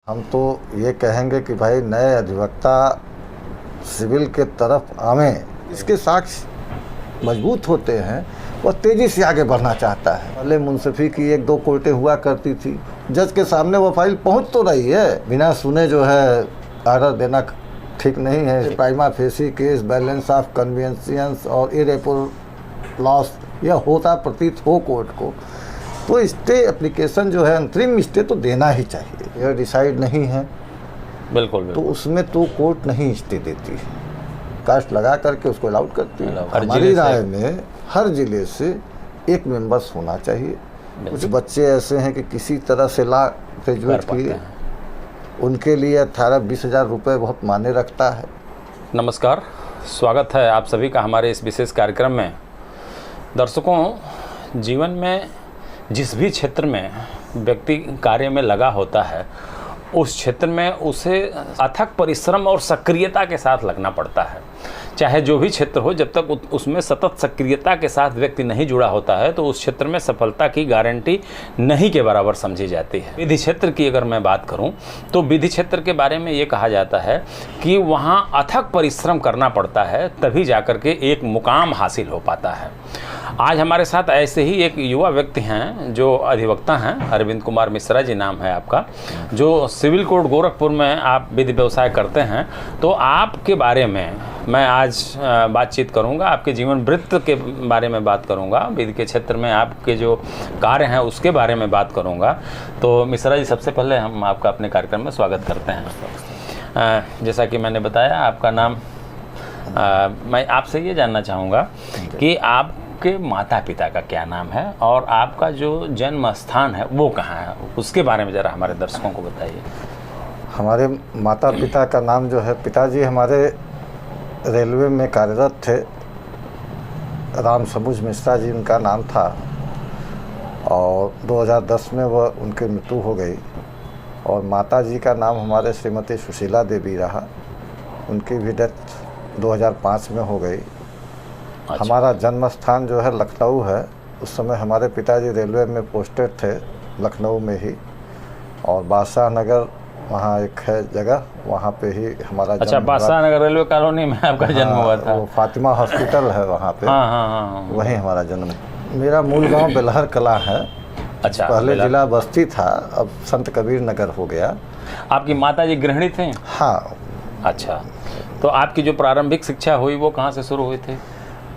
हम तो ये कहेंगे कि भाई नए अधिवक्ता सिविल के तरफ आवें, इसके साक्ष्य मजबूत होते हैं, वह तेज़ी से आगे बढ़ना चाहता है। पहले मुंसफी की 1-2 कोर्टें हुआ करती थी, जज के सामने वो फाइल पहुंच तो रही है, बिना सुने जो है आर्डर देना ठीक नहीं है। Prima facie case, balance of convenience और इरेपो लॉस यह होता प्रतीत हो कोर्ट को, तो स्टे एप्लीकेशन जो है अंतरिम स्टे तो देना ही चाहिए। यह डिसाइड नहीं है बिल्कुल तो उसमें तो कोर्ट नहीं स्टे देती है, कास्ट लगा करके उसको अलाउड करती है। हमारी राय में हर जिले से एक मेंबर्स होना चाहिए। कुछ बच्चे ऐसे हैं कि किसी तरह से ला ग्रेजुएट किए, उनके लिए 18-20 हज़ार रुपये बहुत मायने रखता है। नमस्कार, स्वागत है आप सभी का हमारे इस विशेष कार्यक्रम में। दर्शकों, जीवन में जिस भी क्षेत्र में व्यक्ति कार्य में लगा होता है, उस क्षेत्र में उसे अथक परिश्रम और सक्रियता के साथ लगना पड़ता है। चाहे जो भी क्षेत्र हो, जब तक उसमें सतत सक्रियता के साथ व्यक्ति नहीं जुड़ा होता है तो उस क्षेत्र में सफलता की गारंटी नहीं के बराबर समझी जाती है। विधि क्षेत्र की अगर मैं बात करूं तो विधि क्षेत्र के बारे में ये कहा जाता है कि वहां अथक परिश्रम करना पड़ता है, तभी जाकर के एक मुकाम हासिल हो पाता है। आज हमारे साथ ऐसे ही एक युवा व्यक्ति हैं जो अधिवक्ता हैं, अरविंद कुमार मिश्रा जी नाम है आपका, जो सिविल कोर्ट गोरखपुर में आप विधि व्यवसाय करते हैं। तो आपके बारे में मैं आज बातचीत करूंगा, आपके जीवन वृत्त के बारे में बात करूंगा, विधि के क्षेत्र में आपके जो कार्य हैं उसके बारे में बात करूंगा। तो मिश्रा जी, सबसे पहले हम आपका अपने कार्यक्रम में स्वागत करते हैं। जैसा कि मैंने बताया आपका नाम, मैं आपसे ये जानना चाहूँगा कि आपके माता पिता का क्या नाम है और आपका जो जन्म स्थान है वो कहाँ है, उसके बारे में ज़रा हमारे दर्शकों को बताइए। हमारे माता पिता का नाम जो है, पिताजी हमारे रेलवे में कार्यरत थे, राम सबुज मिश्रा जी उनका नाम था, और 2010 में वह उनकी मृत्यु हो गई। और माता जी का नाम हमारे श्रीमती सुशीला देवी रहा, उनकी भी डेथ 2005 में हो गई। अच्छा। हमारा जन्म स्थान जो है लखनऊ है। उस समय हमारे पिताजी रेलवे में पोस्टेड थे लखनऊ में ही, और बादशाह नगर वहाँ एक है जगह, वहाँ पे ही हमारा अच्छा, बादशाह नगर रेलवे कॉलोनी में आपका जन्म हुआ था। वो फातिमा हॉस्पिटल है वहाँ पे। हाँ। वहीं हमारा जन्म। मेरा मूल गांव बेलहर कला है। अच्छा, पहले जिला बस्ती था, अब संत कबीर नगर हो गया। आपकी माता जी गृहिणी थी? हाँ। अच्छा, तो आपकी जो प्रारंभिक शिक्षा हुई वो कहाँ से शुरू हुई थी?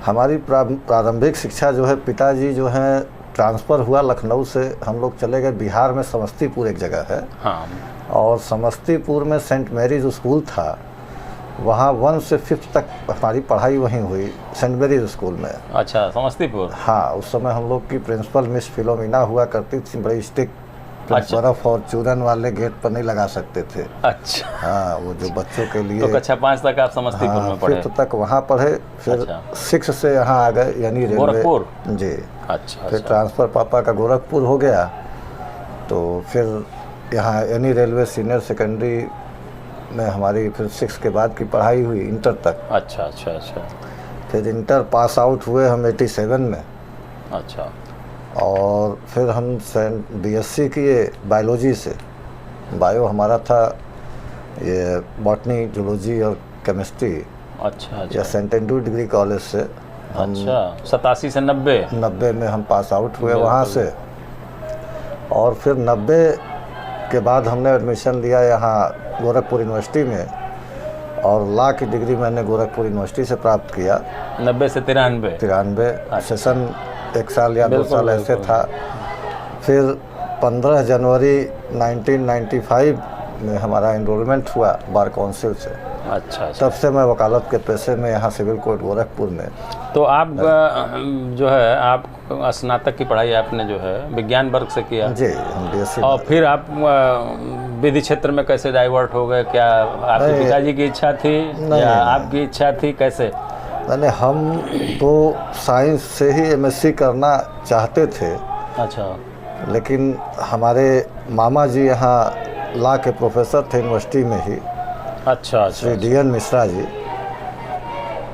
हमारी प्रारंभिक शिक्षा जो है, पिताजी जो है ट्रांसफ़र हुआ लखनऊ से, हम लोग चले गए बिहार में, समस्तीपुर एक जगह है। हाँ। और समस्तीपुर में सेंट मैरीज स्कूल था, वहाँ 1 से 5th तक हमारी पढ़ाई वहीं हुई, सेंट मैरीज स्कूल में। अच्छा, समस्तीपुर। हाँ, उस समय हम लोग की प्रिंसिपल मिस फिलोमिना हुआ करती थी, बड़ी स्ट्रिक्ट। अच्छा। बर्फ और चूरन वाले गेट पर नहीं लगा सकते थे। अच्छा। हाँ, वो जो बच्चों के लिए। तो कक्षा 5 तक आप समस्तीपुर में पढ़े? 5th तक वहाँ पढ़े, फिर अच्छा। 6 से यहाँ आ गए, यानी गोरखपुर जी। अच्छा। फिर ट्रांसफ़र पापा का गोरखपुर हो गया, तो फिर यहाँ यानी रेलवे सीनियर सेकेंडरी में हमारी फिर 6 के बाद की पढ़ाई हुई, इंटर तक। अच्छा। फिर इंटर पास आउट हुए हम 87 में। अच्छा। और फिर हम BSc किए बायोलॉजी से। बायो हमारा था ये बॉटनी, जूलॉजी और केमिस्ट्री। अच्छा। या सेंट एंड्रू डिग्री कॉलेज से। अच्छा, 87 से 90 में हम पास आउट हुए वहाँ से। और फिर 90 के बाद हमने एडमिशन लिया यहाँ गोरखपुर यूनिवर्सिटी में, और लॉ की डिग्री मैंने गोरखपुर यूनिवर्सिटी से प्राप्त किया। 90 से 93 सेशन 1 साल या 2 साल ऐसे था। फिर 15 जनवरी 1995 में हमारा एनरोलमेंट हुआ बार काउंसिल से। अच्छा। तब से मैं वकालत के पेशे में यहाँ सिविल कोर्ट गोरखपुर में। तो आप जो है, आप स्नातक की पढ़ाई आपने जो है विज्ञान वर्ग से किया? जी, हम BSc। और फिर आप विधि क्षेत्र में कैसे डाइवर्ट हो गए? क्या आपके पिताजी की इच्छा थी या आपकी इच्छा थी, कैसे? मैंने हम तो साइंस से ही MSc करना चाहते थे। अच्छा। लेकिन हमारे मामा जी यहाँ लॉ के प्रोफेसर थे यूनिवर्सिटी में ही। अच्छा। श्री DN मिश्रा जी।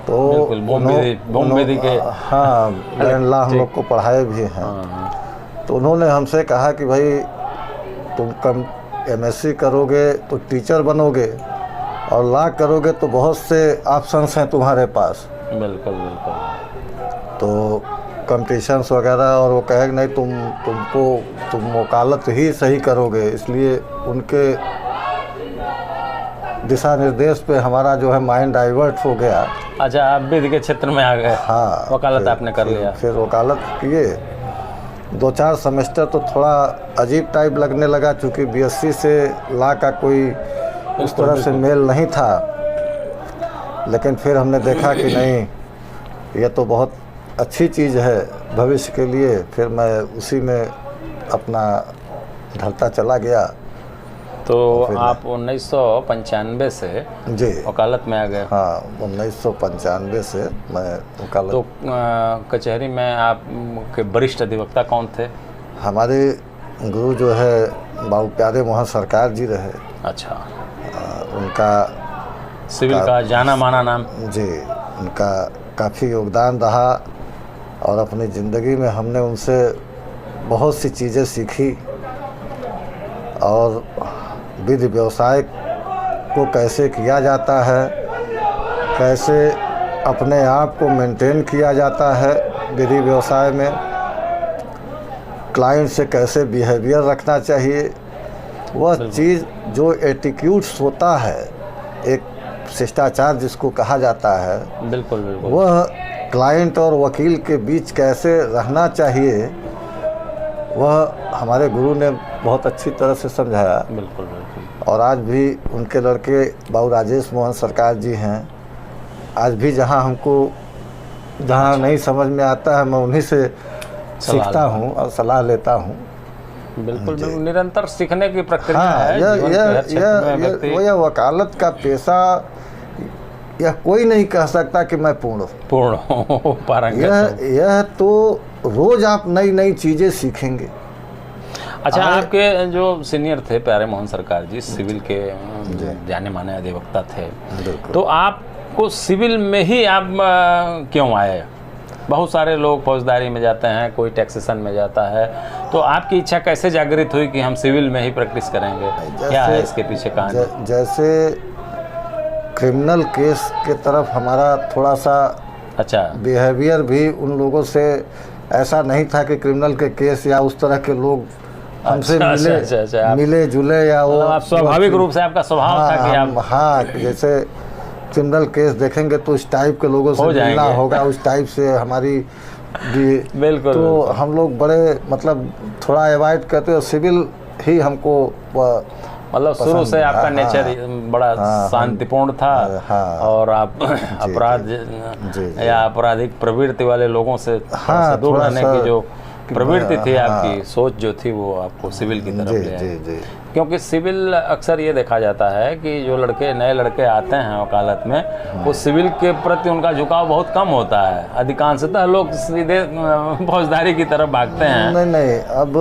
तो उन्होंने के हाँ, लैंड लॉ हम लोग को पढ़ाए भी हैं। तो उन्होंने हमसे कहा कि भाई तुम एमएससी करोगे तो टीचर बनोगे, और लॉ करोगे तो बहुत से ऑप्शंस हैं तुम्हारे पास। बिल्कुल बिल्कुल। तो कंपटीशंस वगैरह, और वो कहे नहीं तुम वकालत ही सही करोगे, इसलिए उनके दिशा निर्देश पे हमारा जो है माइंड डाइवर्ट हो गया। अच्छा, आप विधि के क्षेत्र में आ गए। हाँ, वकालत आपने कर लिया। फिर वकालत किए 2-4 सेमेस्टर, तो थोड़ा अजीब टाइप लगने लगा, चूँकि बीएससी से लॉ का कोई उस तरह से मेल नहीं था। लेकिन फिर हमने देखा कि नहीं, ये तो बहुत अच्छी चीज़ है भविष्य के लिए। फिर मैं उसी में अपना ढलता चला गया। तो आप 1995 से जी वकालत में आ गए। हाँ, 1995 से मैं वकालत। तो कचहरी में आप के वरिष्ठ अधिवक्ता कौन थे? हमारे गुरु जो है बाबू प्यारे मोहन सरकार जी रहे। अच्छा। उनका सिविल का जाना माना नाम। जी, उनका काफ़ी योगदान रहा, और अपनी ज़िंदगी में हमने उनसे बहुत सी चीज़ें सीखी, और विधि व्यवसाय को कैसे किया जाता है, कैसे अपने आप को मेंटेन किया जाता है विधि व्यवसाय में, क्लाइंट से कैसे बिहेवियर रखना चाहिए, वह चीज़ जो एटिट्यूड्स होता है, एक शिष्टाचार जिसको कहा जाता है, बिल्कुल बिल्कुल, वह क्लाइंट और वकील के बीच कैसे रहना चाहिए, वह हमारे गुरु ने बहुत अच्छी तरह से समझाया। बिल्कुल बिल्कुल। और आज भी उनके लड़के बाबू राजेश मोहन सरकार जी हैं। आज भी जहाँ हमको जहाँ नहीं समझ में आता है, मैं उन्हीं से सीखता हूँ और सलाह लेता हूँ। बिल्कुल बिल्कुल, निरंतर सीखने की प्रक्रिया हाँ, है। यह वकालत का पेशा, यह कोई नहीं कह सकता कि मैं पूर्ण हो पारंगत। यह तो रोज आप नई नई चीज़ें सीखेंगे। अच्छा, आपके जो सीनियर थे प्यारे मोहन सरकार जी, सिविल के जाने माने अधिवक्ता थे, तो आपको सिविल में ही आप क्यों आए? बहुत सारे लोग फौजदारी में जाते हैं, कोई टैक्सेशन में जाता है, तो आपकी इच्छा कैसे जागृत हुई कि हम सिविल में ही प्रैक्टिस करेंगे? क्या है इसके पीछे कहानी? जैसे क्रिमिनल केस के तरफ हमारा थोड़ा सा अच्छा बिहेवियर भी उन लोगों से ऐसा नहीं था कि क्रिमिनल के केस या उस तरह के लोग हमसे मिले जुले, या वो आप स्वाभाविक रूप से आपका स्वभाव था कि आप हाँ, जैसे क्रिमिनल केस देखेंगे तो इस टाइप के लोगों से मिलना होगा, उस टाइप से हमारी बिल्कुल। तो हम लोग बड़े मतलब थोड़ा अवॉइड करते, और सिविल ही हमको मतलब शुरू से आपका नेचर बड़ा शांतिपूर्ण था। और आप अपराध या आपराधिक प्रवृत्ति वाले लोगों से दूर रहने की जो प्रवृत्ति थी, आपकी सोच जो थी, वो आपको सिविल की तरफ ले आई। क्योंकि सिविल अक्सर ये देखा जाता है कि जो नए लड़के आते हैं वकालत में, वो सिविल के प्रति उनका झुकाव बहुत कम होता है। अधिकांशतः लोग सीधे फौजदारी की तरफ भागते हैं। नहीं, अब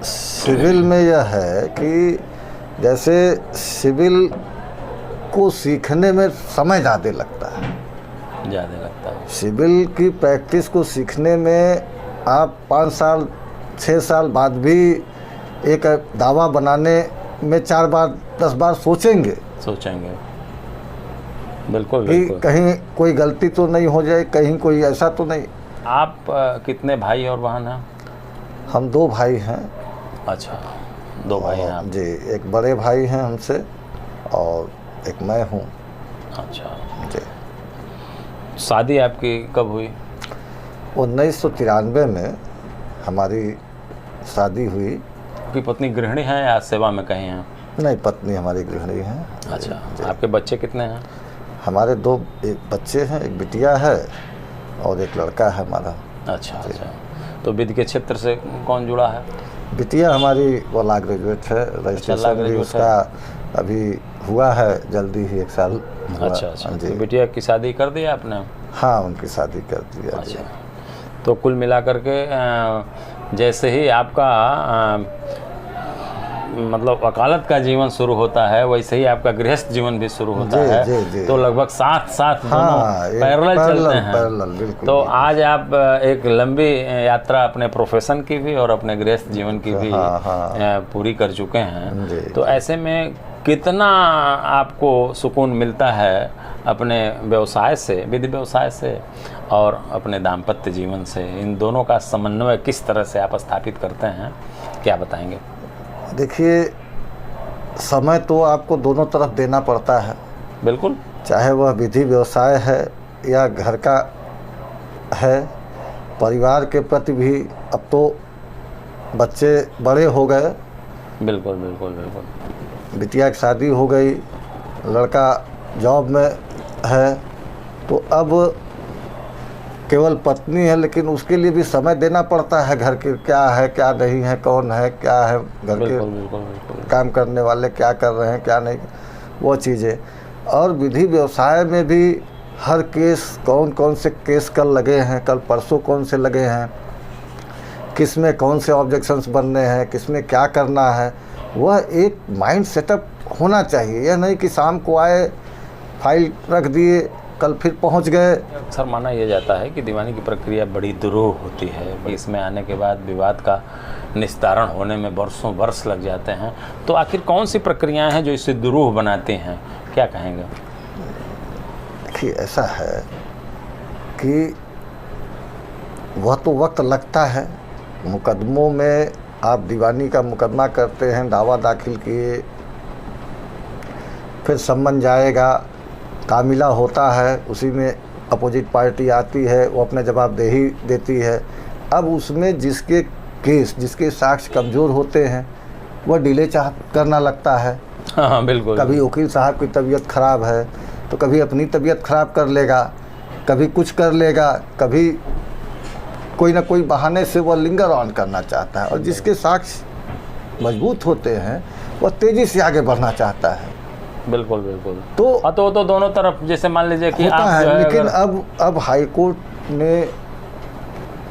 सिविल में यह है कि जैसे सिविल को सीखने में समय ज़्यादा लगता है। सिविल की प्रैक्टिस को सीखने में आप 5 साल 6 साल बाद भी एक दावा बनाने में 4 बार 10 बार सोचेंगे। बिल्कुल कि कहीं कोई गलती तो नहीं हो जाए, कहीं कोई ऐसा तो नहीं। आप कितने भाई और बहन हैं? हम 2 भाई हैं। अच्छा, 2 भाई हैं आप? जी, एक बड़े भाई हैं हमसे और एक मैं हूँ। अच्छा जी। शादी आपकी कब हुई? 1993 में हमारी शादी हुई। आपकी पत्नी गृहिणी है या सेवा में कहीं हैं? नहीं, पत्नी हमारी गृहिणी है। अच्छा, आपके बच्चे कितने हैं? हमारे 2 बच्चे हैं, एक बिटिया है और एक लड़का है हमारा। अच्छा। तो विधि के क्षेत्र से कौन जुड़ा है? बिटिया हमारी वो लॉ ग्रेजुएट है, रजिस्ट्रेशन भी उसका अभी हुआ है, जल्दी ही 1 साल। अच्छा। तो बिटिया की शादी कर दी आपने? हाँ, उनकी शादी कर दी। अच्छा, तो कुल मिलाकर के जैसे ही आपका मतलब वकालत का जीवन शुरू होता है, वैसे ही आपका गृहस्थ जीवन भी शुरू होता जी, है। जी, जी। तो लगभग साथ साथ हाँ, दोनों ये पैरेलल चलते हैं। पैरेलल, बिल्कुल, तो बिल्कुल। आज आप एक लंबी यात्रा अपने प्रोफेशन की भी और अपने गृहस्थ जीवन की भी हाँ, हाँ। पूरी कर चुके हैं। जी, तो ऐसे में कितना आपको सुकून मिलता है अपने व्यवसाय से, विधि व्यवसाय से और अपने दाम्पत्य जीवन से? इन दोनों का समन्वय किस तरह से आप स्थापित करते हैं, क्या बताएंगे? देखिए, समय तो आपको दोनों तरफ देना पड़ता है। बिल्कुल। चाहे वह विधि व्यवसाय है या घर का है। परिवार के प्रति भी अब तो बच्चे बड़े हो गए, बिल्कुल बिल्कुल बिल्कुल। बिटिया की शादी हो गई, लड़का जॉब में है, तो अब केवल पत्नी है, लेकिन उसके लिए भी समय देना पड़ता है। घर के क्या है क्या नहीं है, कौन है क्या है, घर के बिल्कुल बिल्कुल बिल्कुल। काम करने वाले क्या कर रहे हैं क्या नहीं, वो चीज़ें। और विधि व्यवसाय में भी हर केस, कौन कौन से केस कल लगे हैं, कल परसों कौन से लगे हैं, किस में कौन से ऑब्जेक्शंस बनने हैं, किस में क्या करना है, वह एक माइंड सेटअप होना चाहिए। यह नहीं कि शाम को आए, फाइल रख दिए, कल फिर पहुंच गए। अक्सर माना यह जाता है कि दीवानी की प्रक्रिया बड़ी दुरूह होती है, इसमें आने के बाद विवाद का निस्तारण होने में वर्षों वर्ष लग जाते हैं। तो आखिर कौन सी प्रक्रियाएं हैं जो इसे दुरूह बनाती हैं, क्या कहेंगे? देखिए, ऐसा है कि वह तो वक्त लगता है। मुकदमों में आप दीवानी का मुकदमा करते हैं, दावा दाखिल किए, फिर सम्मन जाएगा, कामिला होता है, उसी में अपोजिट पार्टी आती है, वो अपने जवाबदेही देती है। अब उसमें जिसके केस, जिसके साक्ष्य कमज़ोर होते हैं, वह डिले करना लगता है। हाँ बिल्कुल। कभी वकील साहब की तबीयत ख़राब है तो कभी अपनी तबीयत ख़राब कर लेगा, कभी कुछ कर लेगा, कभी कोई ना कोई बहाने से वह लिंगर ऑन करना चाहता है। और जिसके साक्ष्य मजबूत होते हैं वह तेज़ी से आगे बढ़ना चाहता है। बिल्कुल बिल्कुल। तो दोनों तरफ, जैसे मान लीजिए कि होता आप है, जो है लेकिन अगर... अब हाई कोर्ट ने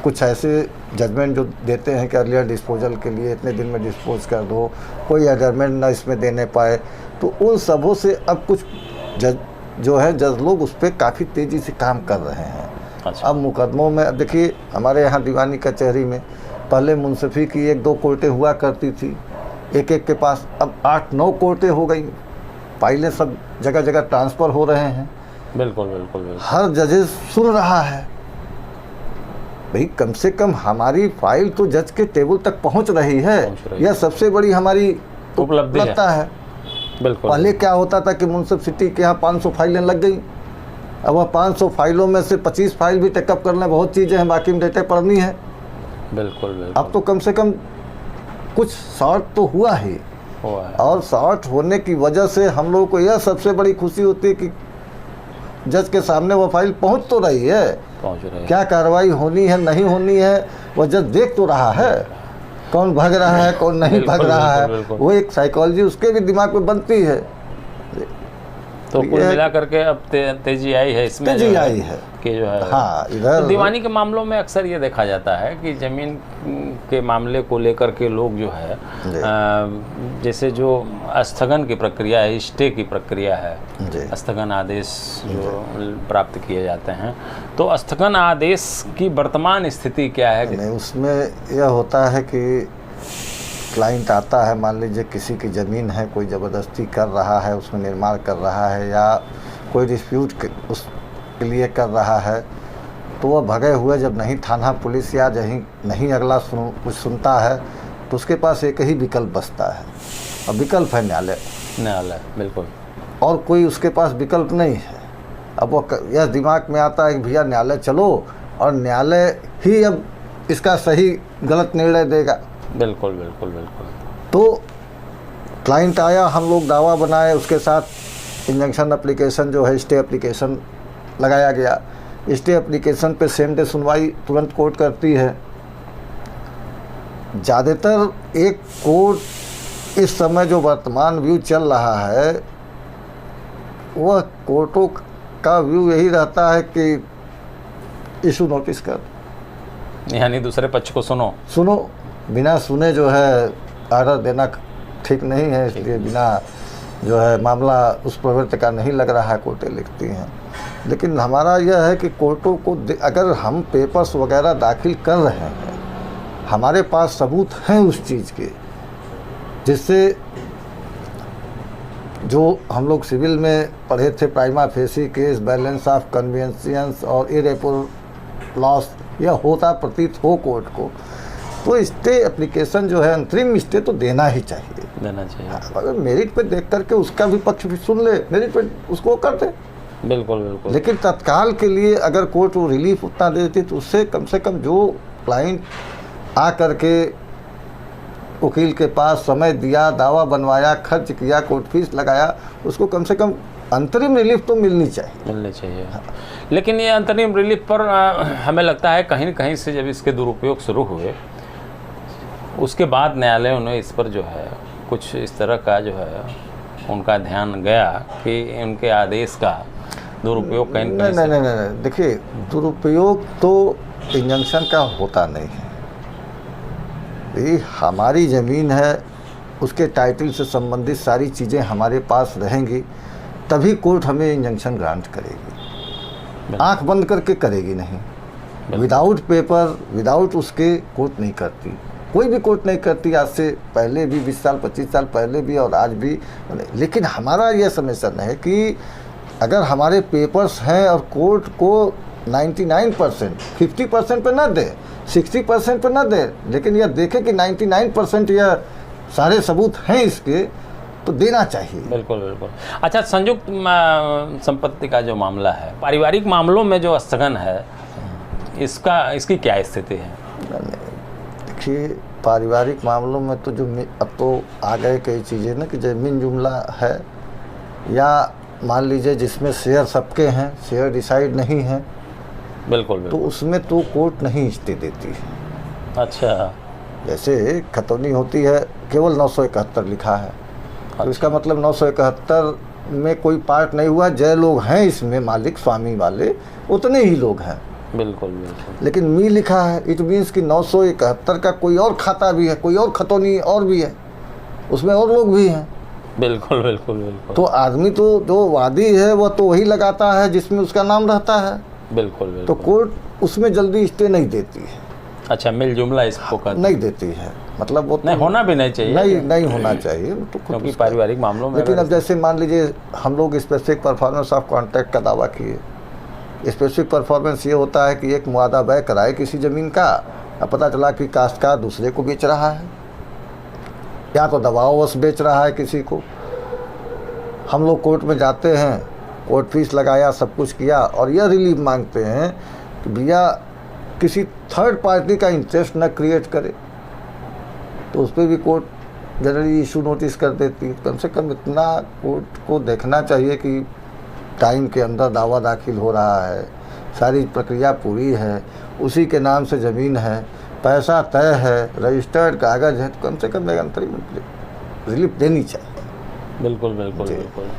कुछ ऐसे जजमेंट जो देते हैं कि अर्लियर डिस्पोजल के लिए इतने दिन में डिस्पोज कर दो, कोई एडजमेंट ना इसमें देने पाए, तो उन सबों से अब कुछ जज लोग उस पर काफ़ी तेज़ी से काम कर रहे हैं। अच्छा। अब मुकदमों में, अब देखिए हमारे यहाँ दीवानी कचहरी में पहले मुंसफी की 1-2 कोर्टें हुआ करती थी, एक के पास अब 8-9 कोर्टें हो गई। फाइलें सब जगह जगह ट्रांसफ़र हो रहे हैं। बिल्कुल बिल्कुल बिल्कुल। हर जजेस सुन रहा है। भाई, कम से कम हमारी फाइल तो जज के टेबल तक पहुंच रही है। यह सबसे बड़ी हमारी उपलब्धि है। बिल्कुल। पहले क्या होता था कि मुंसिफ सिटी के यहाँ 500 फाइलें लग गई। अब वह 500 फाइलों में से 25 फाइल भी टेकअप करना बहुत चीज़ें हैं, बाकी में डेटा पढ़नी है। बिल्कुल बिल्कुल। अब तो कम से कम कुछ शॉर्ट तो हुआ ही, और शॉर्ट होने की वजह से हम लोगों को यह सबसे बड़ी खुशी होती है कि जज के सामने वो फाइल पहुंच तो रही है, क्या कार्रवाई होनी है नहीं होनी है वह जज देख तो रहा है, कौन भाग रहा है कौन नहीं भाग रहा है, वो एक साइकोलॉजी उसके भी दिमाग में बनती है। तो कुल मिला करके अब तेजी आई है इसमें, तेजी आई है कि जो है। हाँ, इधर तो दीवानी के मामलों में अक्सर ये देखा जाता है कि ज़मीन के मामले को लेकर के लोग जो है जैसे जो स्थगन की प्रक्रिया है, स्टे की प्रक्रिया है, स्थगन आदेश जो प्राप्त किए जाते हैं, तो स्थगन आदेश की वर्तमान स्थिति क्या है? नहीं, उसमें यह होता है कि क्लाइंट आता है, मान लीजिए किसी की ज़मीन है, कोई ज़बरदस्ती कर रहा है, उसमें निर्माण कर रहा है या कोई डिस्प्यूट उसके लिए कर रहा है, तो वह भगे हुए जब नहीं थाना पुलिस या नहीं अगला कुछ सुनता है तो उसके पास एक ही विकल्प बचता है, और विकल्प है न्यायालय। बिल्कुल। और कोई उसके पास विकल्प नहीं है। अब वो यह दिमाग में आता है कि भैया न्यायालय चलो, और न्यायालय ही अब इसका सही गलत निर्णय देगा। बिल्कुल बिल्कुल बिल्कुल। तो क्लाइंट आया, हम लोग दावा बनाए, उसके साथ इंजंक्शन एप्लीकेशन जो है, स्टे एप्लीकेशन लगाया गया। स्टे एप्लीकेशन पे सेम डे सुनवाई तुरंत कोर्ट करती है। ज़्यादातर एक कोर्ट इस समय जो वर्तमान व्यू चल रहा है, वह कोर्टों का व्यू यही रहता है कि इशू नोटिस कर, यानी दूसरे पक्ष को सुनो, बिना सुने जो है ऑर्डर देना ठीक नहीं है, इसलिए बिना जो है मामला उस प्रवृत्ति का नहीं लग रहा है, कोर्टें लिखती हैं। लेकिन हमारा यह है कि कोर्टों को अगर हम पेपर्स वगैरह दाखिल कर रहे हैं, हमारे पास सबूत हैं उस चीज़ के, जिससे जो हम लोग सिविल में पढ़े थे, prima facie case, balance of convenience और इरेपल लॉस, यह होता प्रतीत हो कोर्ट को, तो स्टे एप्लीकेशन जो है, अंतरिम स्टे तो देना ही चाहिए, देना चाहिए। अगर मेरिट पे देख करके उसका भी पक्ष भी सुन ले, मेरिट पे उसको कर दे। बिल्कुल बिल्कुल। लेकिन तत्काल के लिए अगर कोर्ट वो रिलीफ उतना दे देती तो उससे कम से कम जो क्लाइंट आ करके वकील के पास समय दिया, दावा बनवाया, खर्च किया, कोर्ट फीस लगाया, उसको कम से कम अंतरिम रिलीफ तो मिलनी चाहिए। लेकिन ये अंतरिम रिलीफ पर हमें लगता है कहीं न कहीं से जब इसके दुरुपयोग शुरू हुए, उसके बाद न्यायालयों ने इस पर जो है कुछ इस तरह का जो है उनका ध्यान गया कि उनके आदेश का दुरुपयोग कहीं नहीं, देखिए दुरुपयोग तो इंजंक्शन का होता नहीं है। ये हमारी ज़मीन है, उसके टाइटल से संबंधित सारी चीज़ें हमारे पास रहेंगी, तभी कोर्ट हमें इंजंक्शन ग्रांट करेगी, आंख बंद करके करेगी नहीं। विदाउट पेपर, विदाउट उसके कोर्ट नहीं करती, कोई भी कोर्ट नहीं करती, आज से पहले भी 20 साल 25 साल पहले भी और आज भी। लेकिन हमारा यह समेसन है कि अगर हमारे पेपर्स हैं और कोर्ट को 99%, 50% पे ना दे, 60% पे ना दे, लेकिन यह देखे कि 99% यह सारे सबूत हैं इसके, तो देना चाहिए। बिल्कुल बिल्कुल। अच्छा, संयुक्त संपत्ति का जो मामला है, पारिवारिक मामलों में जो स्थगन है, इसकी क्या स्थिति है? देखिए, पारिवारिक मामलों में तो जो अब तो आ गए कई चीज़ें ना कि ज़मीन जुमला है, या मान लीजिए जिसमें शेयर सबके हैं, शेयर डिसाइड नहीं है, बिल्कुल, तो उसमें तो कोर्ट नहीं स्टे देती है। अच्छा, जैसे खतौनी होती है, केवल 971 लिखा है, तो इसका मतलब 971 में कोई पार्ट नहीं हुआ, जय लोग हैं इसमें, मालिक स्वामी वाले उतने ही लोग हैं। बिल्कुल बिल्कुल। लेकिन मी लिखा है, इट मीन्स कि 971 का कोई और खाता भी है, कोई और खतौनी और भी है, उसमें और लोग भी हैं। बिल्कुल बिल्कुल बिल्कुल। तो आदमी तो जो वादी है वह तो वही लगाता है जिसमें उसका नाम रहता है। बिल्कुल बिल्कुल। तो कोर्ट उसमें जल्दी स्टे नहीं देती है। अच्छा, मिल जुमला इसको नहीं देती है, मतलब वो नहीं होना भी नहीं चाहिए, नहीं होना चाहिए, तो क्योंकि पारिवारिक मामलों में। लेकिन अब जैसे मान लीजिए हम लोग स्पेसिफिक परफॉर्मेंस ऑफ कॉन्ट्रैक्ट का दावा किए। स्पेसिफिक परफॉर्मेंस ये होता है कि एक मुआदा व्यय कराए किसी ज़मीन का, अब पता चला कि काश्तकार दूसरे को बेच रहा है, या तो दबाववश बेच रहा है किसी को। हम लोग कोर्ट में जाते हैं, कोर्ट फीस लगाया, सब कुछ किया, और यह रिलीफ मांगते हैं कि भैया किसी थर्ड पार्टी का इंटरेस्ट न क्रिएट करे, तो उस पर भी कोर्ट जनरली इशू नोटिस कर देती है। कम से कम इतना कोर्ट को देखना चाहिए कि टाइम के अंदर दावा दाखिल हो रहा है, सारी प्रक्रिया पूरी है, उसी के नाम से ज़मीन है, पैसा तय है, रजिस्टर्ड कागज़ है, तो कम से कम एक अंतरिम रिलीफ देनी चाहिए। बिल्कुल बिल्कुल बिल्कुल।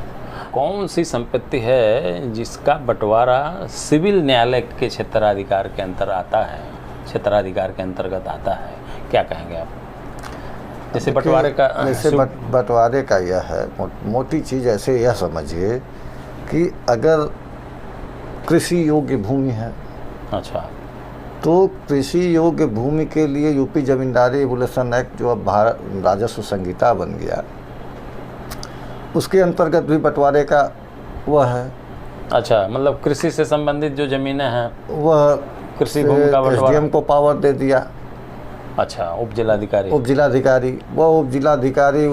कौन सी संपत्ति है जिसका बंटवारा सिविल न्यायालय के क्षेत्राधिकार के अंतर आता है, क्षेत्राधिकार के अंतर्गत आता है, क्या कहेंगे आप? जैसे बंटवारे का, जैसे बंटवारे का यह है, मोटी चीज़ ऐसे यह समझिए कि अगर कृषि योग्य भूमि है, अच्छा, तो कृषि योग्य भूमि के लिए यूपी जमींदारी रेगुलेशन एक्ट, जो अब भारत राजस्व संहिता बन गया, उसके अंतर्गत भी बंटवारे का वह है। अच्छा, मतलब कृषि से संबंधित जो ज़मीनें हैं, वह कृषि भूमि का बंटवारा एसडीएम को पावर दे दिया। अच्छा, उप जिलाधिकारी वह उप जिलाधिकारी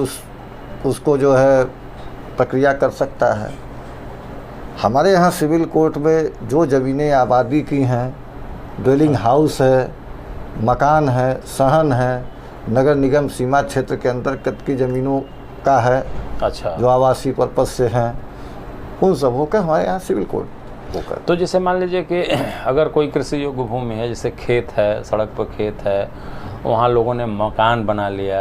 उसको जो है प्रक्रिया कर सकता है। हमारे यहाँ सिविल कोर्ट में जो ज़मीनें आबादी की हैं, ड्वेलिंग हाउस है, मकान है, सहन है, नगर निगम सीमा क्षेत्र के अंतर्गत की ज़मीनों का है, अच्छा, जो आवासीय पर्पज से हैं, उन सबों का हमारे यहाँ सिविल कोर्ट होकर। तो जैसे मान लीजिए कि अगर कोई कृषि योग्य भूमि है, जैसे खेत है, सड़क पर खेत है, वहाँ लोगों ने मकान बना लिया,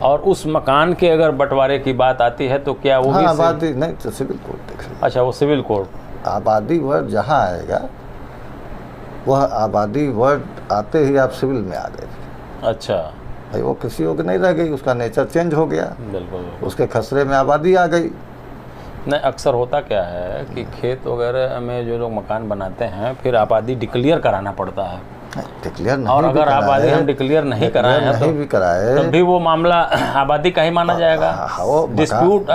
और उस मकान के अगर बंटवारे की बात आती है तो क्या वो भी आबादी नहीं, तो सिविल कोर्ट देख लीजिए। अच्छा, वो सिविल कोर्ट। आबादी वर्ड जहाँ आएगा, वह आबादी वर्ड आते ही आप सिविल में आ गए। अच्छा, भाई वो कृषि योग्य नहीं रह गई, उसका नेचर चेंज हो गया, बिल्कुल। उसके खसरे में आबादी आ गई। नहीं, अक्सर होता क्या है कि खेत वगैरह में जो लोग मकान बनाते हैं फिर आबादी डिक्लेयर कराना पड़ता है, डिक्लेयर नहीं और भी अगर कराए, आबादी हम डिक्लेयर नहीं कराए हैं नहीं भी कराए, तब भी वो मामला आबादी का ही माना जाएगा। वो डिस्प्यूट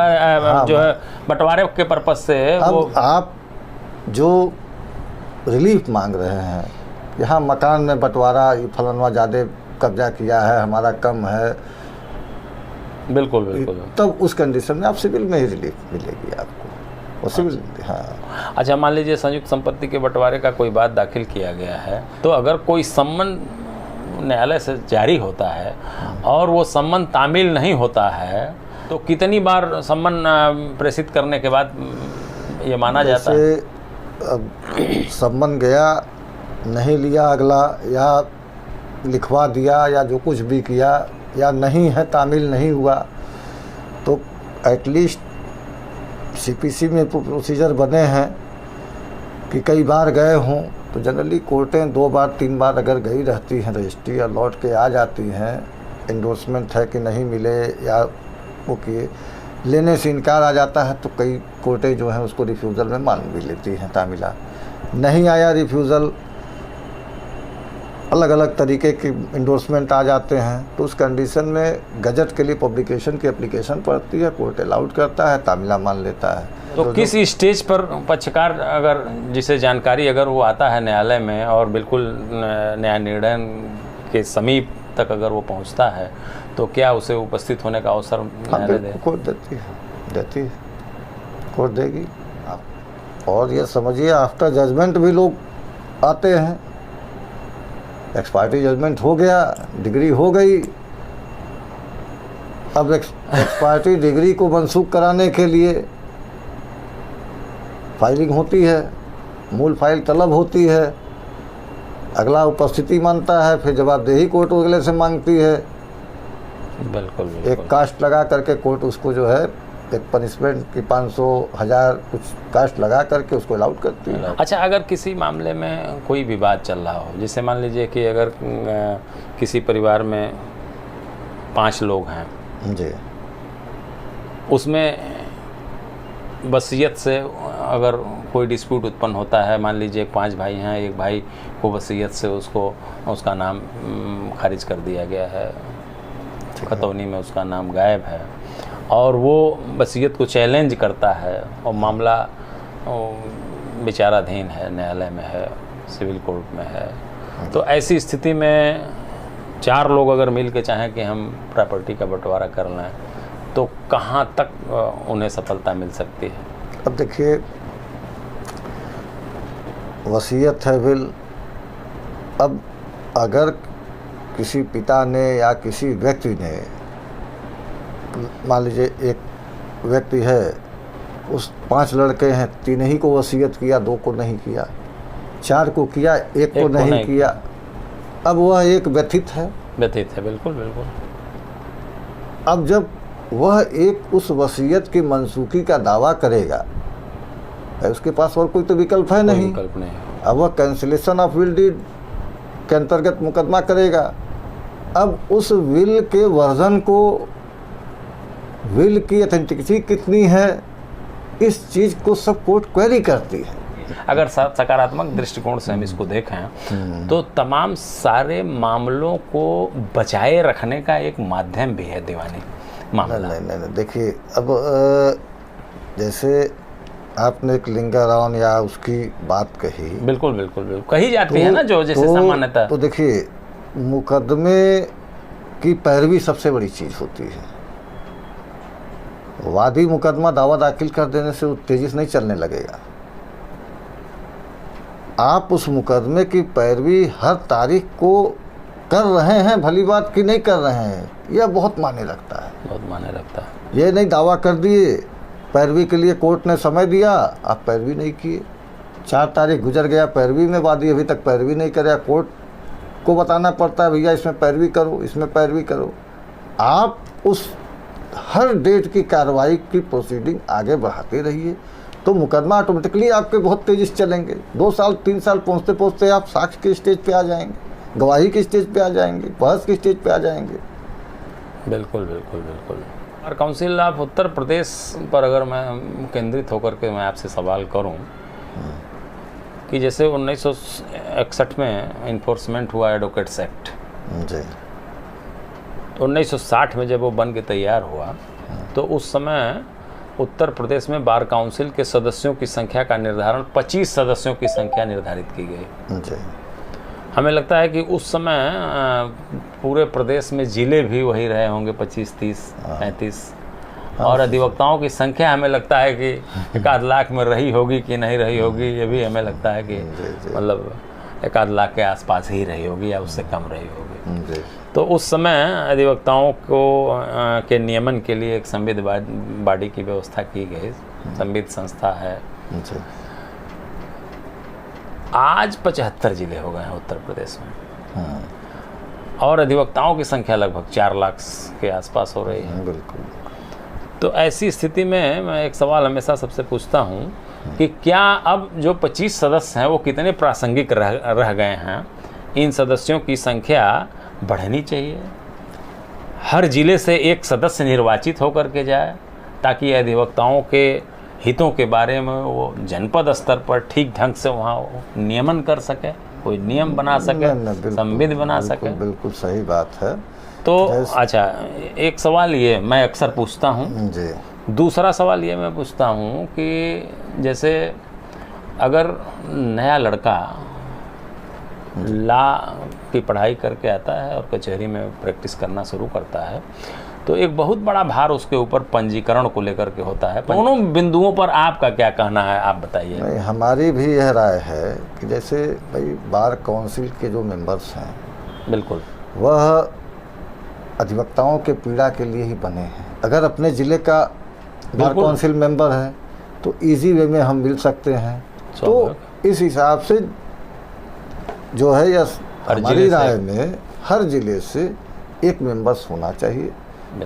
जो है बंटवारे के पर्पज से वो। अब आप जो रिलीफ मांग रहे हैं, यहाँ मकान में बंटवारा, फलाना ज़्यादा कब्जा किया है, हमारा कम है, बिल्कुल बिल्कुल। तब उस कंडीशन में आप सिविल में ही रिलीफ मिलेगी आपको, वो सिविल। हाँ, अच्छा, मान लीजिए संयुक्त संपत्ति के बंटवारे का कोई बात दाखिल किया गया है, तो अगर कोई सम्मन न्यायालय से जारी होता है और वो सम्मन तामील नहीं होता है, तो कितनी बार सम्मन प्रेषित करने के बाद ये माना जाता है? अब सम्मन गया, नहीं लिया अगला, या लिखवा दिया, या जो कुछ भी किया, या नहीं है, तामील नहीं हुआ, तो एटलीस्ट सीपीसी में प्रोसीजर बने हैं कि कई बार गए हों, तो जनरली कोर्टें 2 बार 3 बार अगर गई रहती हैं रजिस्ट्री, या लौट के आ जाती हैं, एंडोर्समेंट है कि नहीं मिले, या वो किए, लेने से इनकार आ जाता है, तो कई कोर्टें जो हैं उसको रिफ्यूज़ल में मान भी लेती हैं तामीला। नहीं आया रिफ्यूज़ल, अलग अलग तरीके की इंडोर्समेंट आ जाते हैं, तो उस कंडीशन में गजट के लिए पब्लिकेशन की एप्लीकेशन पड़ती है, कोर्ट अलाउड करता है, तामीला मान लेता है। तो किस स्टेज पर पक्षकार, अगर जिसे जानकारी अगर वो आता है न्यायालय में और बिल्कुल न्याय निर्णय के समीप तक अगर वो पहुंचता है, तो क्या उसे उपस्थित होने का अवसर न्यायालय दे? कोर्ट देती है, कोर्ट देगी। और ये समझिए आफ्टर जजमेंट भी लोग आते हैं, एक्सपार्टी जजमेंट हो गया, डिग्री हो गई, अब एक्सपार्टी डिग्री को मनसूख कराने के लिए फाइलिंग होती है, मूल फाइल तलब होती है, अगला उपस्थिति मांगता है, फिर जवाबदेही कोर्ट अगले से मांगती है। बिल्कुल। एक कास्ट लगा करके कोर्ट उसको जो है एक पनिशमेंट की 500, 1000 कुछ कास्ट लगा करके उसको अलाउड करती है। अच्छा, अगर किसी मामले में कोई विवाद चल रहा हो, जैसे मान लीजिए कि अगर किसी परिवार में 5 लोग हैं जी, उसमें वसीयत से अगर कोई डिस्प्यूट उत्पन्न होता है, मान लीजिए 5 भाई हैं, एक भाई को वसीयत से उसका नाम खारिज कर दिया गया है, खतौनी में उसका नाम गायब है, और वो वसीयत को चैलेंज करता है और मामला विचाराधीन है, न्यायालय में है, सिविल कोर्ट में है, तो ऐसी स्थिति में 4 लोग अगर मिल के चाहें कि हम प्रॉपर्टी का बंटवारा कर लें, तो कहाँ तक उन्हें सफलता मिल सकती है? अब देखिए, वसीयत है विल, अब अगर किसी पिता ने या किसी व्यक्ति ने, मान लीजिए एक व्यक्ति है, उस 5 लड़के हैं, 3 ही को वसीयत किया, 2 को नहीं किया, 4 को किया, 1 को नहीं किया, अब वह एक व्यथित है। बिल्कुल बिल्कुल। अब जब वह एक उस वसीयत की मनसूखी का दावा करेगा, उसके पास और कोई तो विकल्प है नहीं, अब वह कैंसिलेशन ऑफ विल डीड के अंतर्गत मुकदमा करेगा। अब उस विल के वर्जन को, विल की ऑथेंटिसिटी कितनी है, इस चीज़ को सब कोर्ट क्वेरी करती है। अगर सकारात्मक दृष्टिकोण से हम इसको देखें तो तमाम सारे मामलों को बचाए रखने का एक माध्यम भी है दीवानी मामला। नहीं, देखिए, अब जैसे आपने एक लिंगारावन या उसकी बात कही, बिल्कुल कही जाती है ना, जो जैसे सामान्यतः, तो देखिए, मुकदमे की पैरवी सबसे बड़ी चीज़ होती है। वादी मुकदमा दावा दाखिल कर देने से वो तेजी से नहीं चलने लगेगा। आप उस मुकदमे की पैरवी हर तारीख को कर रहे हैं, भली बात की नहीं कर रहे हैं, यह बहुत मायने रखता है। ये नहीं दावा कर दिए, पैरवी के लिए कोर्ट ने समय दिया, आप पैरवी नहीं किए, 4 तारीख गुजर गया, पैरवी में वादी अभी तक पैरवी नहीं करे, कोर्ट को बताना पड़ता है भैया इसमें पैरवी करो, इसमें पैरवी करो। आप उस हर डेट की कार्रवाई की प्रोसीडिंग आगे बढ़ाते रहिए, तो मुकदमा ऑटोमेटिकली आपके बहुत तेज़ी से चलेंगे। 2 साल 3 साल पहुँचते पहुँचते आप साक्ष्य के स्टेज पे आ जाएंगे, गवाही के स्टेज पे आ जाएंगे, बहस के स्टेज पे आ जाएंगे। बिल्कुल बिल्कुल बिल्कुल। और काउंसिल ऑफ उत्तर प्रदेश पर अगर मैं केंद्रित होकर के मैं आपसे सवाल करूं कि जैसे 1961 में इन्फोर्समेंट हुआ एडवोकेट्स एक्ट जी, 1960 में जब वो बन के तैयार हुआ तो उस समय उत्तर प्रदेश में बार काउंसिल के सदस्यों की संख्या का निर्धारण 25 सदस्यों की संख्या निर्धारित की गई। जी, हमें लगता है कि उस समय पूरे प्रदेश में जिले भी वही रहे होंगे 25, 30, 35 और अधिवक्ताओं की संख्या हमें लगता है कि 1 लाख में रही होगी कि नहीं रही होगी, ये भी हमें लगता है कि मतलब 1 लाख के आसपास ही रही होगी या उससे कम रही होगी। जी, तो उस समय अधिवक्ताओं को के नियमन के लिए एक संविद बॉडी की व्यवस्था की गई, संविद संस्था है। जी, आज 75 जिले हो गए हैं उत्तर प्रदेश में और अधिवक्ताओं की संख्या लगभग 4 लाख के आसपास हो रही है। बिल्कुल। तो ऐसी स्थिति में मैं एक सवाल हमेशा सबसे पूछता हूँ कि क्या अब जो 25 सदस्य हैं वो कितने प्रासंगिक रह गए हैं? इन सदस्यों की संख्या बढ़नी चाहिए, हर जिले से एक सदस्य निर्वाचित होकर के जाए ताकि अधिवक्ताओं के हितों के बारे में वो जनपद स्तर पर ठीक ढंग से वहाँ नियमन कर सके, कोई नियम बना सके, संविध बना सके। बिल्कुल सही बात है। तो अच्छा, एक सवाल ये मैं अक्सर पूछता हूँ जी, दूसरा सवाल ये मैं पूछता हूँ कि जैसे अगर नया लड़का लॉ की पढ़ाई करके आता है और कचहरी में प्रैक्टिस करना शुरू करता है तो एक बहुत बड़ा भार उसके ऊपर पंजीकरण को लेकर के होता है। दोनों बिंदुओं पर आपका क्या कहना है, आप बताइए। नहीं, हमारी भी यह राय है कि जैसे भाई बार काउंसिल के जो मेंबर्स हैं बिल्कुल वह अधिवक्ताओं के पीड़ा के लिए ही बने हैं। अगर अपने ज़िले का बार काउंसिल मेंबर है तो इजी वे में हम मिल सकते हैं। तो इस हिसाब से जो है या हमारी राय में हर ज़िले से एक मेंबर्स होना चाहिए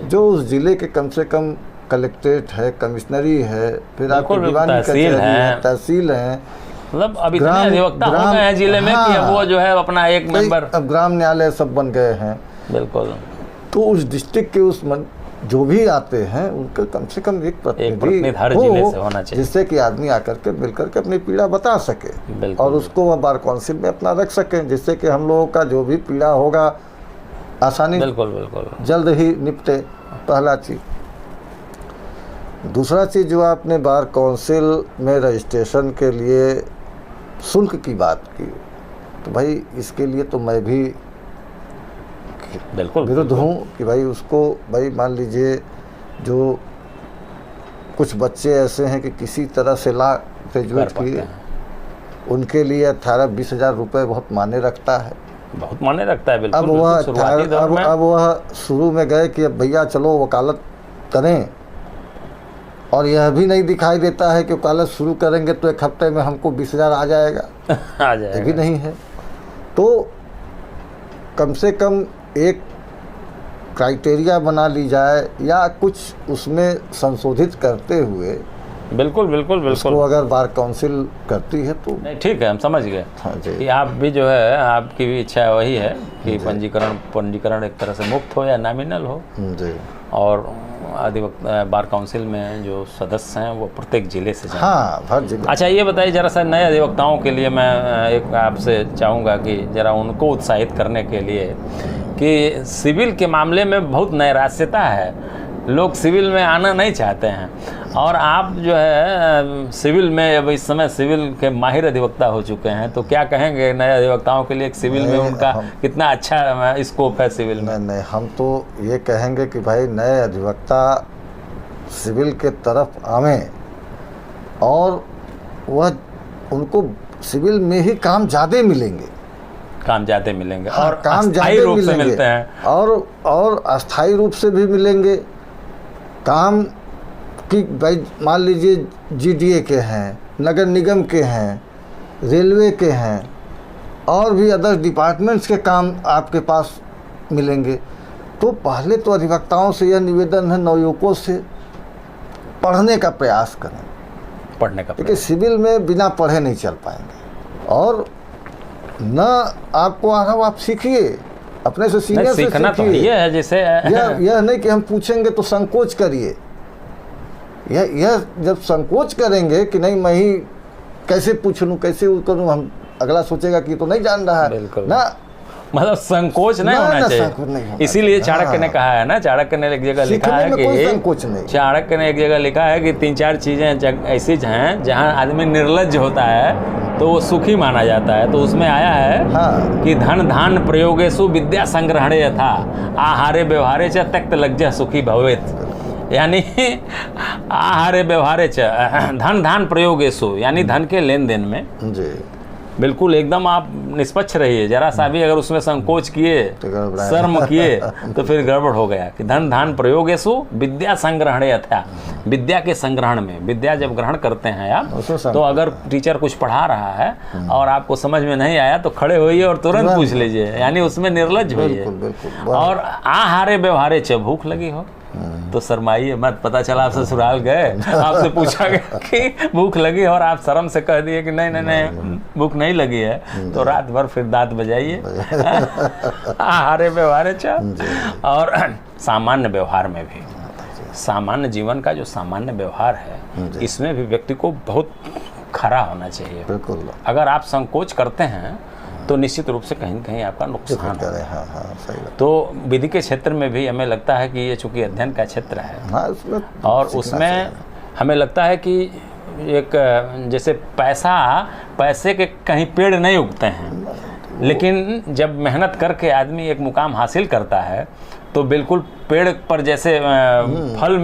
जो उस ज़िले के कम से कम कलेक्ट्रेट है, कमिश्नरी है, फिर आपकी दीवानी कचहरी है, तहसील है। मतलब अब इतने अधिवक्ता हो गए हैं जिले में कि अब वो जो है अपना एक मेंबर, अब ग्राम न्यायालय सब बन गए हैं। बिल्कुल। तो उस डिस्ट्रिक्ट के उस जो भी आते हैं उनका कम से कम एक प्रतिनिधि हर जिले से होना चाहिए जिससे कि आदमी आकर के मिलकर के अपनी पीड़ा बता सके और उसको वह बार काउंसिल में अपना रख सकें, जिससे कि हम लोगों का जो भी पीड़ा होगा आसानी बिल्कुल जल्द ही निपटे। पहला चीज़। दूसरा चीज़ जो आपने बार काउंसिल में रजिस्ट्रेशन के लिए शुल्क की बात की, तो भाई इसके लिए तो मैं भी बिल्कुल विरुद्ध हूँ कि भाई उसको भाई मान लीजिए जो कुछ बच्चे ऐसे हैं कि किसी तरह से लॉ ग्रेजुएट किए, उनके लिए 18-20 हज़ार रुपये बहुत मायने रखता है, बहुत मायने रखता है। बिल्कुल। अब वह शुरू में गए कि अब भैया चलो वकालत करें और यह भी नहीं दिखाई देता है कि वकालत शुरू करेंगे तो 1 हफ्ते में हमको 20 हज़ार आ जाएगा, आ जाएगा। ये भी नहीं है। तो कम से कम एक क्राइटेरिया बना ली जाए या कुछ उसमें संशोधित करते हुए बिल्कुल उसको अगर बार काउंसिल करती है तो ठीक है, हम समझ गए। हाँ जी। कि आप भी जो है आपकी भी इच्छा वही है कि पंजीकरण एक तरह से मुफ्त हो या नॉमिनल हो जी। और अधिवक्ता बार काउंसिल में जो सदस्य हैं वो प्रत्येक जिले से जाएं। हाँ, हर जिले। अच्छा, ये बताइए जरा सा नए अधिवक्ताओं के लिए मैं एक आपसे चाहूँगा कि जरा उनको उत्साहित करने के लिए कि सिविल के मामले में बहुत नैराश्यता है, लोग सिविल में आना नहीं चाहते हैं और आप जो है सिविल में अब इस समय सिविल के माहिर अधिवक्ता हो चुके हैं, तो क्या कहेंगे नए अधिवक्ताओं के लिए सिविल में उनका कितना अच्छा स्कोप है सिविल में? नहीं, हम तो ये कहेंगे कि भाई नए अधिवक्ता सिविल के तरफ आवें और वह उनको सिविल में ही काम ज़्यादा मिलेंगे, हाँ, और काम ज़्यादा रूप से मिलते हैं और अस्थायी रूप से भी मिलेंगे। काम कि भाई मान लीजिए जीडीए के हैं, नगर निगम के हैं, रेलवे के हैं और भी अदर डिपार्टमेंट्स के काम आपके पास मिलेंगे। तो पहले तो अधिवक्ताओं से यह निवेदन है, नवयुवकों से पढ़ने का प्रयास करें, क्योंकि सिविल में बिना पढ़े नहीं चल पाएंगे। और न आपको आ रहा हो आप सीखिए, अपने से सीनियर नहीं, से सीखना तो सीखिए। ये है जैसे यह नहीं कि हम पूछेंगे तो संकोच करिए। यह जब संकोच करेंगे कि नहीं मैं ही कैसे पूछ लूँ, कैसे वो करूँ, हम अगला सोचेगा कि तो नहीं जान रहा है बिल्कुल। ना। मतलब संकोच नहीं ना, होना ना, चाहिए। संकोच नहीं होना इसीलिए चाहिए। चाणक्य ने हाँ। कहा है ना, चाणक्य ने एक जगह लिखा सीखने है में कोई कि संकोच नहीं। चाणक्य ने एक जगह लिखा है कि 3-4 चीजें ऐसी हैं जहां आदमी निर्लज्ज होता है तो वो सुखी माना जाता है। तो उसमें आया है हाँ। कि धन धान प्रयोगेषु विद्या संग्रहणे यथा आहारे व्यवहारे च त्यक्त लज्जा सुखी भवेत। यानी आहारे व्यवहारे च धन धान प्रयोगेषु, यानी धन के लेन देन में जी बिल्कुल एकदम आप निष्पक्ष रहिए। जरा सा भी अगर उसमें संकोच किए, तो गड़बड़ा शर्म किए तो फिर गड़बड़ हो गया। कि धन धान प्रयोगेषु विद्या संग्रहणे यथा, विद्या के संग्रहण में, विद्या जब ग्रहण करते हैं आप उसमें तो अगर टीचर कुछ पढ़ा रहा है और आपको समझ में नहीं आया तो खड़े होइए और तुरंत पूछ लीजिए, यानी उसमें निर्लज्ज होइए। बिल्कुल बिल्कुल। और आहारे व्यवहारे च, भूख लगी हो तो शर्माइए मत। पता चला आप ससुराल गए, आपसे पूछा गया कि भूख लगी और आप शर्म से कह दिए कि नहीं नहीं नहीं भूख नहीं लगी है, तो रात भर फिर दांत बजाइए। आहारे व्यवहारे च। और सामान्य व्यवहार में भी, सामान्य जीवन का जो सामान्य व्यवहार है इसमें भी व्यक्ति को बहुत खरा होना चाहिए। बिल्कुल। अगर आप संकोच करते हैं तो निश्चित रूप से कहीं न कहीं आपका नुकसान है। हाँ हाँ सही बात। तो विधि के क्षेत्र में भी हमें लगता है कि ये चूंकि अध्ययन का क्षेत्र है हाँ उसमें और सीखना उसमें चाहिए। हमें लगता है कि एक जैसे पैसे के कहीं पेड़ नहीं उगते हैं, लेकिन जब मेहनत करके आदमी एक मुकाम हासिल करता है तो बिल्कुल पेड़ पर जैसे फल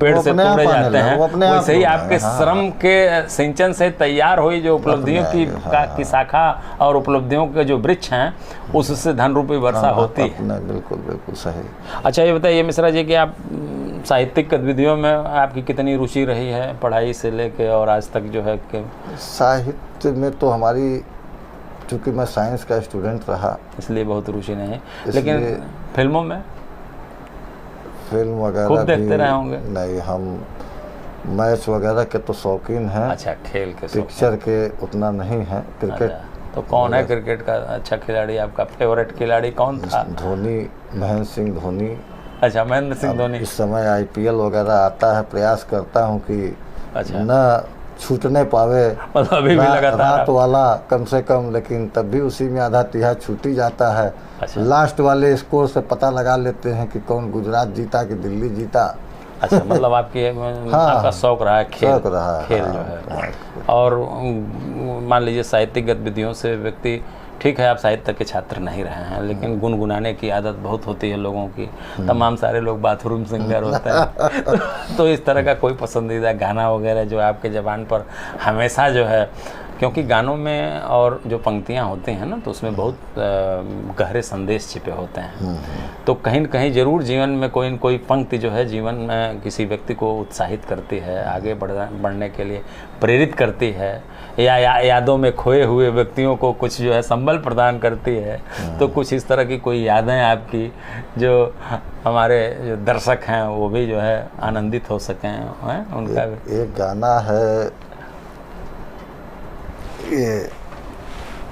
पेड़ से अपने आप तोड़े आने जाते लगे, हैं, वो अपने आप वैसे ही होगा। आपके हाँ। श्रम के सिंचन से तैयार हुई जो उपलब्धियों की शाखा और उपलब्धियों के जो वृक्ष हैं उससे धन रूपी वर्षा होती है। बिल्कुल बिल्कुल सही। अच्छा ये बताइए मिश्रा जी कि आप साहित्यिक गतिविधियों में आपकी कितनी रुचि रही है, पढ़ाई से लेके और आज तक जो है कि साहित्य में तो हमारी, चूँकि मैं साइंस का स्टूडेंट रहा इसलिए बहुत रुचि नहीं, लेकिन फिल्मों में फिल्म वगैरह खूब देखते रहे होंगे। नहीं, हम मैच वगैरह के तो शौकीन हैं। अच्छा, खेल के शौक। पिक्चर के उतना नहीं है। क्रिकेट अच्छा, तो कौन है क्रिकेट का अच्छा खिलाड़ी, आपका फेवरेट खिलाड़ी कौन था? धोनी, महेंद्र सिंह धोनी। अच्छा, महेंद्र सिंह धोनी। इस समय आईपीएल वगैरह आता है, प्रयास करता हूँ कि अच्छा न छूटने पावे, मतलब अभी भी लगातार रात वाला कम से कम, लेकिन तब भी उसी में आधा तिहाई छूट ही जाता है। अच्छा। लास्ट वाले स्कोर से पता लगा लेते हैं कि कौन गुजरात जीता कि दिल्ली जीता। अच्छा, मतलब आपकी आपका शौक रहा है शौक रहा है, खेल जो है। और मान लीजिए साहित्यिक गतिविधियों से व्यक्ति, ठीक है आप साहित्य के छात्र नहीं रहे हैं, लेकिन गुनगुनाने की आदत बहुत होती है लोगों की। तमाम सारे लोग बाथरूम सिंगर होते हैं। तो इस तरह का कोई पसंदीदा गाना वगैरह जो आपके ज़बान पर हमेशा जो है, क्योंकि गानों में और जो पंक्तियां होती हैं ना तो उसमें बहुत गहरे संदेश छिपे होते हैं। तो कहीं न कहीं ज़रूर जीवन में कोई न कोई पंक्ति जो है जीवन में किसी व्यक्ति को उत्साहित करती है, आगे बढ़ने के लिए प्रेरित करती है, या यादों में खोए हुए व्यक्तियों को कुछ जो है संबल प्रदान करती है। तो कुछ इस तरह की कोई यादें आपकी जो हमारे जो दर्शक हैं वो भी जो है आनंदित हो सकें, हैं उनका भी। एक गाना है ये,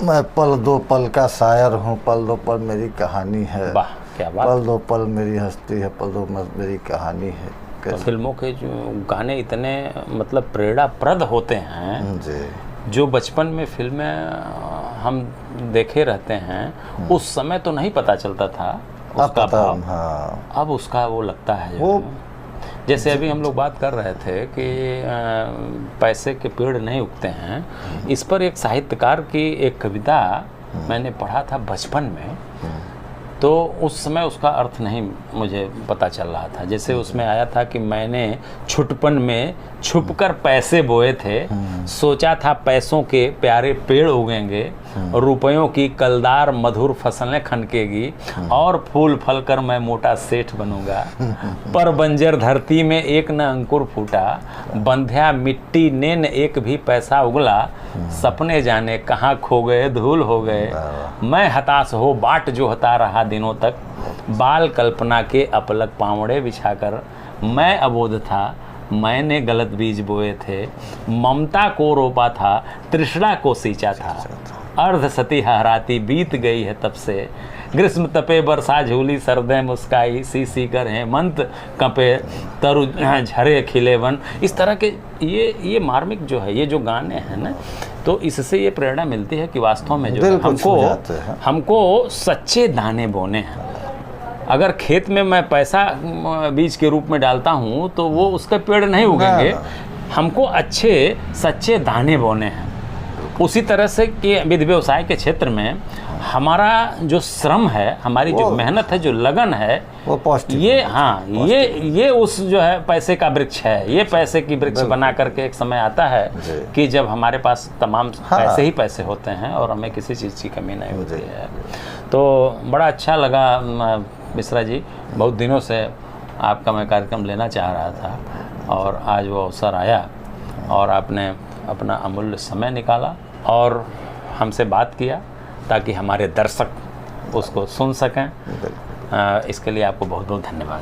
मैं पल दो पल का शायर हूँ, पल दो पल मेरी कहानी है। वाह क्या बात। पल दो पल मेरी हस्ती है, पल दो मेरी कहानी है। तो फिल्मों के जो गाने इतने मतलब प्रेरणाप्रद होते हैं जी, जो बचपन में फिल्में हम देखे रहते हैं, उस समय तो नहीं पता चलता था उसका भाव। हाँ, अब उसका वो लगता है जो वो है। जैसे अभी हम लोग बात कर रहे थे कि पैसे के पेड़ नहीं उगते हैं, इस पर एक साहित्यकार की एक कविता मैंने पढ़ा था बचपन में, तो उस समय उसका अर्थ नहीं मुझे पता चल रहा था। जैसे उसमें आया था कि मैंने छुटपन में छुपकर पैसे बोए थे, सोचा था पैसों के प्यारे पेड़ उगेंगे, रुपयों की कलदार मधुर फसलें खनकेगी, और फूल फल कर मैं मोटा सेठ बनूंगा। पर बंजर धरती में एक न अंकुर फूटा, बंध्या मिट्टी ने न एक भी पैसा उगला, सपने जाने कहाँ खो गए धूल हो गए, मैं हताश हो बाट जो हता रहा दिनों तक, बाल कल्पना के अपलक पावड़े बिछाकर, मैं अबोध था मैंने गलत बीज बोए थे, ममता को रोपा था तृष्णा को सींचा था, अर्ध सती हराती बीत गई है तब से, ग्रीष्म तपे बरसा झूली सर्दें मुस्काई, सी कर हेमंत कपे तरु झरे खिले वन। इस तरह के ये मार्मिक जो है, ये जो गाने हैं ना, तो इससे ये प्रेरणा मिलती है कि वास्तव में जो है हमको सच्चे दाने बोने हैं। अगर खेत में मैं पैसा बीज के रूप में डालता हूँ तो वो उसके पेड़ नहीं उगेंगे, हमको अच्छे सच्चे दाने बोने हैं। उसी तरह से कि विधि व्यवसाय के क्षेत्र में हमारा जो श्रम है, हमारी जो मेहनत है, जो लगन है, वो पौष्टिक, ये उस जो है पैसे का वृक्ष है। ये पैसे की वृक्ष बना करके एक समय आता है कि जब हमारे पास तमाम पैसे ही पैसे होते हैं और हमें किसी चीज़ की कमी नहीं होती है। तो बड़ा अच्छा लगा मिश्रा जी, बहुत दिनों से आपका मैं कार्यक्रम लेना चाह रहा था और आज वो अवसर आया और आपने अपना अमूल्य समय निकाला और हमसे बात किया ताकि हमारे दर्शक उसको सुन सकें। इसके लिए आपको बहुत बहुत धन्यवाद।